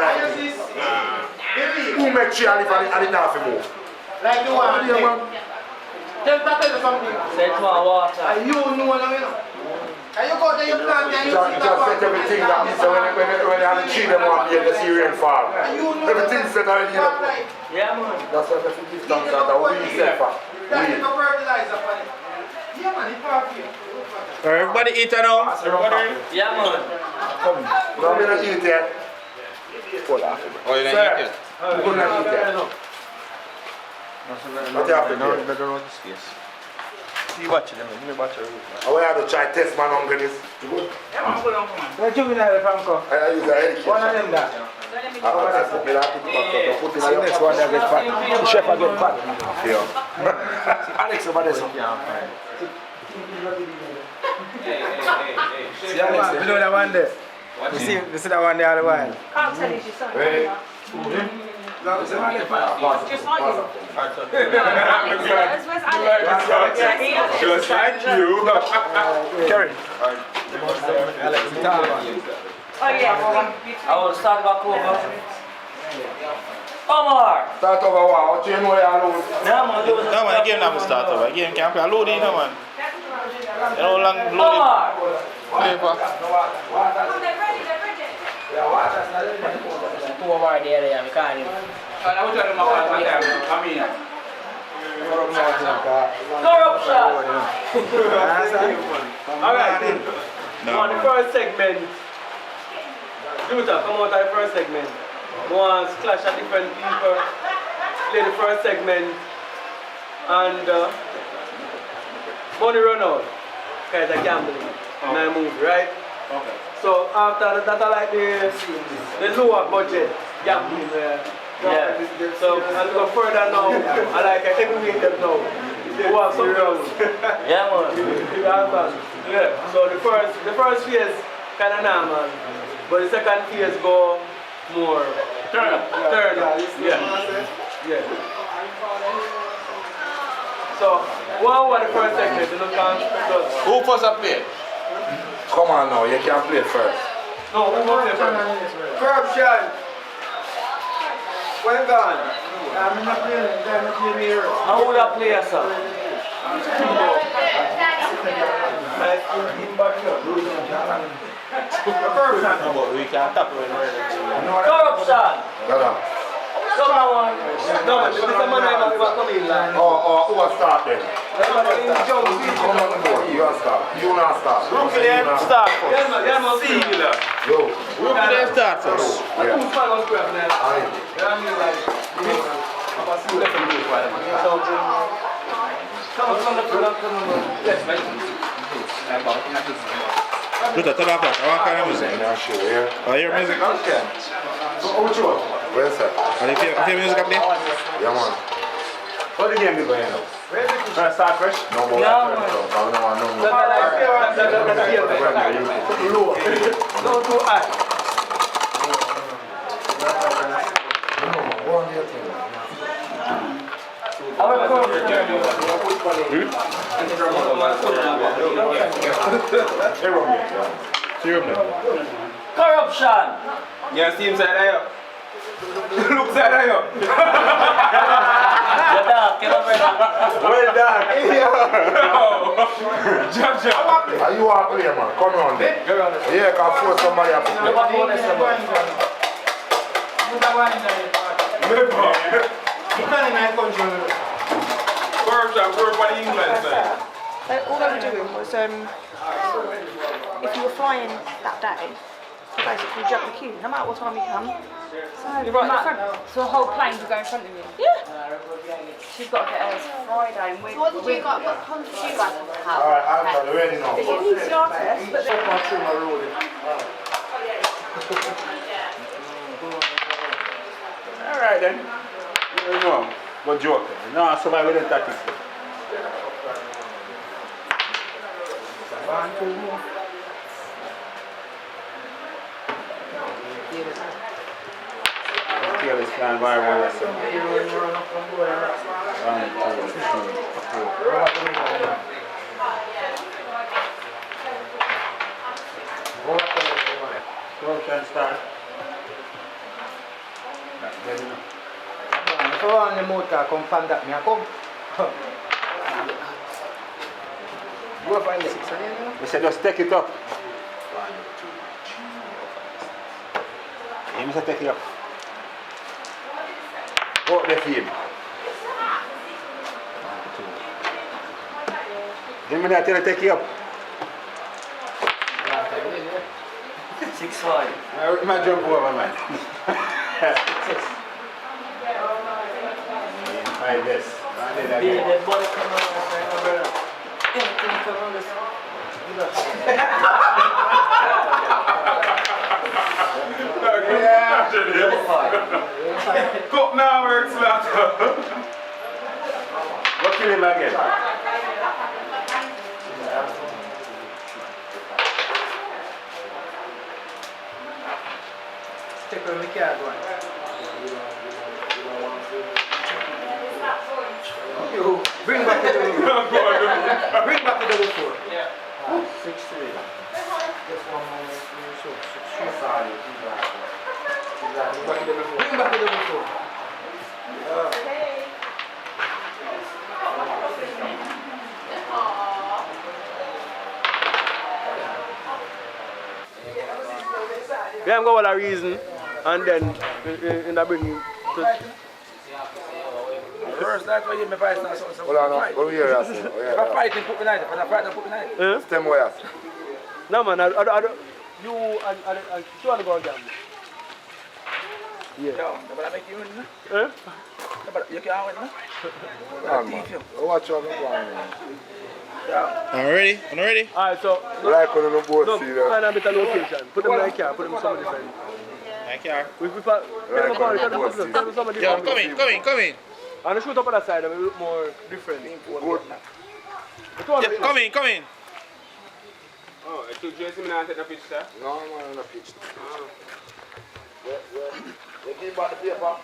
everything. Who make tree and live and it not fi move? Like you want to man. Tell me something. Say it more water. And you know what I mean? And you go there, you plant and you see Just set everything that means when they have the tree, they want to be in the sea rainfall. Everything's set already. Yeah, man. That's what the give thanks that we set for. that's the fertilizer for it. Yeah, man, it's perfect. Everybody eat now. Yeah, man. Come, no, we don't eat yet. Oh, you didn't eat yet? We don't eat yet. What happened here? See watching them, you watch it. I will have to try test my hungriness. Where juvenile Franco? I use the education. One of them that. I put in See next one that gets fat. The chef will get fat. Yeah. Alex over there. See Alex, you know that one there? You see that one there all the while? Can't tell you son. Ready? Just like you. Just like you. Kerry. Oh yeah. I will start back over. Omar! Start over what? What you know you alone? Yeah, man, do No man, the game never start over. The game can't play. Load in, no man. You know how long load Omar! play for? Two over there, we can't even. Corruption! Alright, No, on the man. first segment, Luther, come out of the first segment. Go and clash at different people, play the first segment, and money run out. Because of gambling in my movie, right? Okay. So after that, I like the lower budget gambling. Yeah. So as we go further now, I like a heavyweight them now. Who have some girls. Yeah, man. You understand? Yeah. So the first phase kind of normal, but the second phase go more Turn up. Yeah. Yeah. So what the first segment? You know, Who first a play? Come on now, you can play first. no, who wants to play first? Corruption. When gone? I'm not playing here. How would I play, sir? But we can't tap when we're ready. Corruption! Come on. No, this is the man I was coming in line. Who will start then? Come on the board, you will start. You not start. Rookie then start first. Yeah, man, see you there. Yo. Rookie then start first. Yeah. Who's fan on square for that? Aye. Yeah, I mean, like, I'm a see left and do for them. So, come on. Yes, right. Luther, tell us what kind of music? Yeah, sure, yeah. Oh, your music? Okay. So, which one? Where's that? Are you play music up there? Yeah, man. What the game be going on? Try to start fresh? No more. Yeah, man. I don't want no more. No, too high. Go on your thing. Corruption! Yeah, see him side of you. Look side of you. Get up, get over here. Well done. Jump. Are you want to play, man? Come on then. Yeah, can force somebody up to play. You can't in my country. Corruption, work for the England side. All they were doing was, if you were flying that day, you basically jump the queue, no matter what time you come. So you're right in the front. So the whole plane will go in front of you. Yeah. She's got to get hers Friday. And So what did you guys, what time did you guys have? Alright, I'm ready now. The PCR test, but then... Alright then. You know, but joke. No, somebody with the tactics. This plan by one lesson. 1, 2, 3, 4. Corruption start. If I want the motor, come find that me, I come. Go find the 6 again, you know? They said just take it up. You must take it up. Go up the field. 1, 2. Give me that till I take you up. 6-5. I might jump over, man. Like this. I did that again. The body come on, brother. Anything come on this. Cup now works, lad. What kill him again? Take on the card one. You bring back the double. Bring back the double 4. Yeah. 6-3. Just one more. Bring back the double 4. I'm going to reason, and then I bring you to... First, that's why you me fight now. Hold on, what do you hear? If I fight, then put me night. If I fight, then put me night. Stem wires. No, man, I you want to go on Jammu? Yeah. Yo, but I make you win, no? But you can't win, no? Watch out, Ready? Ready? Alright, so... Like on the boat, no, see that? find a bit of location. Put them in the car, put them somewhere different. Like here. Yeah, Come in. And the shoot up on that side, it will look more different. Good. Come in. Oh, I took Jason and I take the pitch, sir. No, man, no pitch. You give back the paper.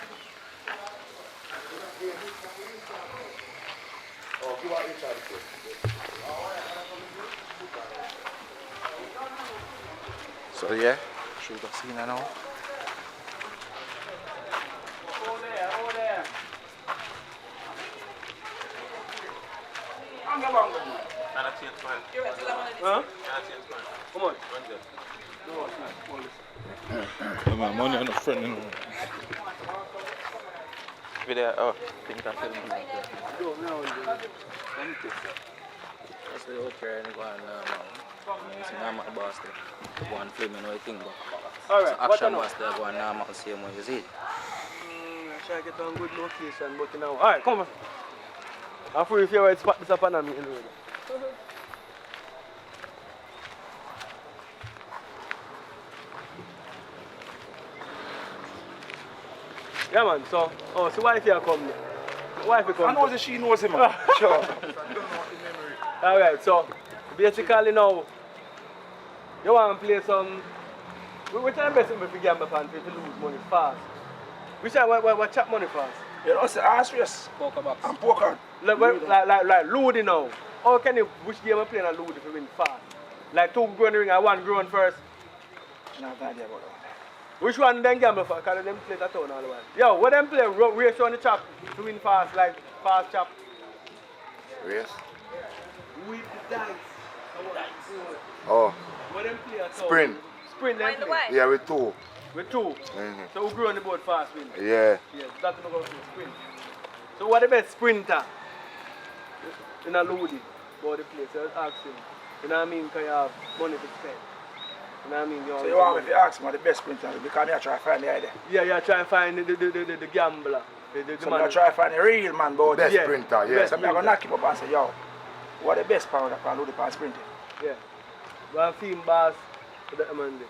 Oh, give back Richard. So yeah, shoot the scene now. Over there. Huh? How much? No, man, money on the front. Video, think I film it. That's the okay and go on I'm at the boss there. Go and film and what you think about. Alright, so action was there, go and I'm at the same way you see it. I try to get on good location, but you know. Alright, come on. I'm free if you right spot this up and I'm meeting with you. Yeah man, so wife here come there. Wife come. I know that she knows him, man. Sure. Alright, so basically now you want to play some which time best if you gamble fan to lose money fast? Which time what chop money fast? You know, it's ass race. Poker box. And poker. Like Ludi now. How can you which game you play in a Ludi if you win fast? Like 2 grown ring and 1 grown first? No idea about that. Which one them gamble for? Because them play that town all the while. Yo, what them play race on the chop to win fast, like fast chop? Race? With the dice. Oh. What them play at town? Sprint. Sprint them play? Yeah, with 2. With 2? So who grew on the board fast win? Yeah. Yes, that's what I'm going to sprint. So what the best sprinter in a Ludi about the place? So I ask him. You know what I mean? Because you have money to spend. You know what I mean? So you want me to ask me the best sprinter because I try to find the idea. Yeah, try to find the gambler. So I try to find the real man about best sprinter, yeah. So I'm going to knock him up and say, yo, what the best power that can do the power sprinting? Yeah. One theme boss for that man there.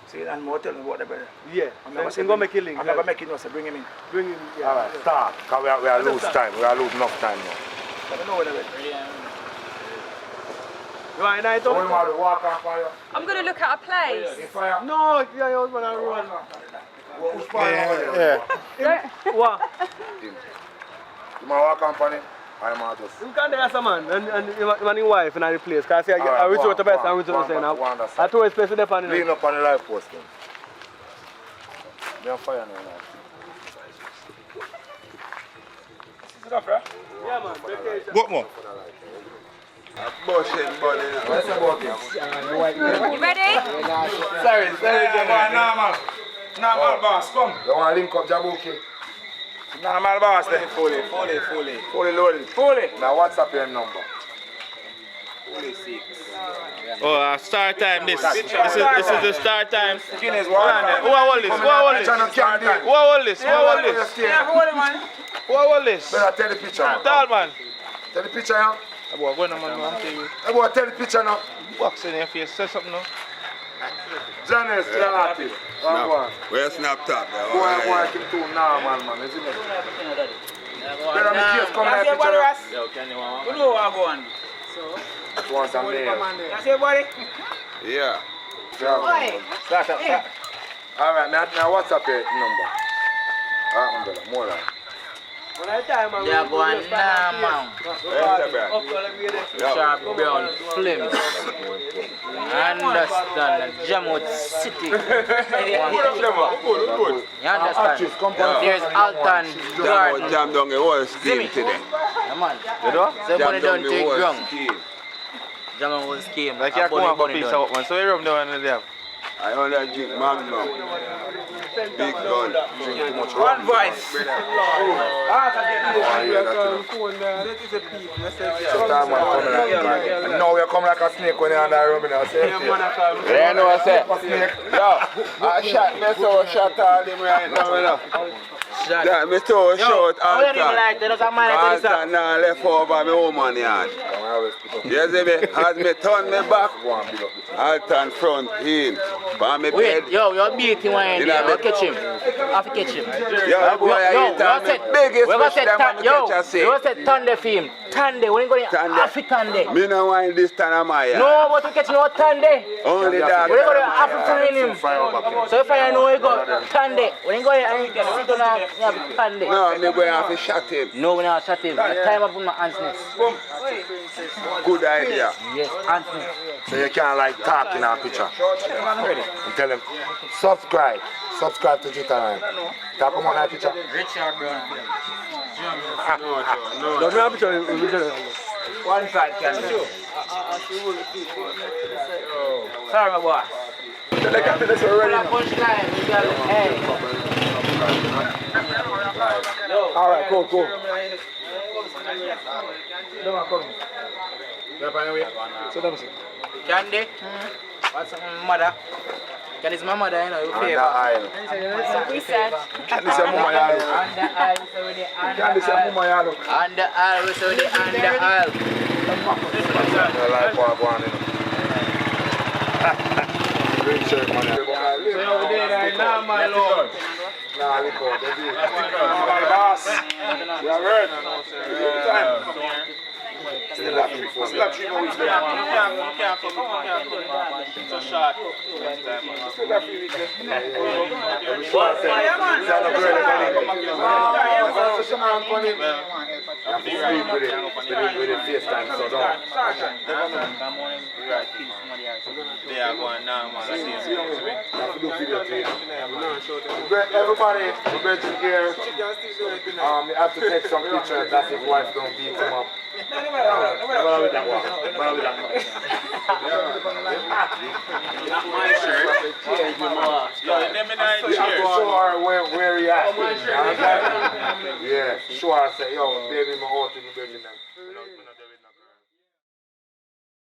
See, and more tell me about the brother. Yeah. I'm not going to make a link. I'm not going to make it no, so bring him in. Bring him, yeah. Alright, start. Because we are lose time. We are lose enough time now. I don't know what they're You want a night out? I'm going to look at a place. No, yeah, you was going to run. What? You want walk company? I'm out just. You can't ask a man and your wife in the place. Because I reach out to best and reach out to say, I told you space with the pan. Lean up on the live post then. They're on fire now. Is it up, right? Yeah, man. Vacation. What more? Bullshit, buddy. Let's walk in. You ready? Sorry, Normal. Normal boss, come. You want to link up Jammu? Normal boss there. Fully loaded. Now WhatsApp your number. Oh, start time this. This is the start time. Guinness, Who hold this? Better tell the picture. Tall man. Tell the picture now. Boy, go on, man. I'm telling you. Boy, tell the picture now. Box in your face. Say something now. Janice, you're an artist. Where's Snap Top? Boy, keep too normal, man. Isn't it? Better make case come like picture. Yo, can you want one? Who do you want to go on? So? Want some nails. That's your body? Yeah. Start. Alright, now WhatsApp your number. Alright, brother. More like. Yeah, go on now, man. Sharp brown flames. Understand? Jammu City. You understand? There's ALTON garden. Jam down the whole scheme today. Yeah, man. Somebody done take ground. Jammu was scheme. Like you come up a piece of man, so you rub down and they have. I only drink Magnum. Big gun. Drink too much. One voice. Now you're coming like a snake when you're on that room. Yeah, no, I said. Yo, I shot me so shot all them right now, you know. That me so short ALTON now left over me woman yard. You see me? As me turn me back, ALTON front in. But me Wait, bed. yo, you're beating one. I'll catch him. I'll catch him. Yo, boy, I hit on me biggest fish them when me catch a sea. You said Tande film. Tande, when you go in African. Me no want this time of my yard. No, but you catch no Tande. Only that. When you go to African in him. So if I know you go Tande, when you go in and you sit down and you have Tande. No, me going to have to shot him. No, when I shot him. The time I put my hands next. Good idea. Yes, hands next. So you can't like talk in our picture. And tell them, subscribe. Subscribe to Twitter. Talk about my picture. Richard Brown. No, me have picture. One side can do. Sorry, my boy. All right, cool. So let me see. Candy? What's mother? Candy is my mother, you know, you favor. We said. Candy say mama ya look. On the aisle, so with the Candy say mama ya look. on the aisle, so with the on the aisle. I like what I want, you know. Green shirt, man. So over there right now, my lord. Nah, look out. Boss. You have heard? Still have 3 more weeks left. So short. Still have 3 weeks left. They are going now, man. Everybody, we're going to here. We have to take some pictures. That's his wife don't beat him up. My shirt. Show her where he at. Yeah, show her, say, yo, baby, my heart in the building.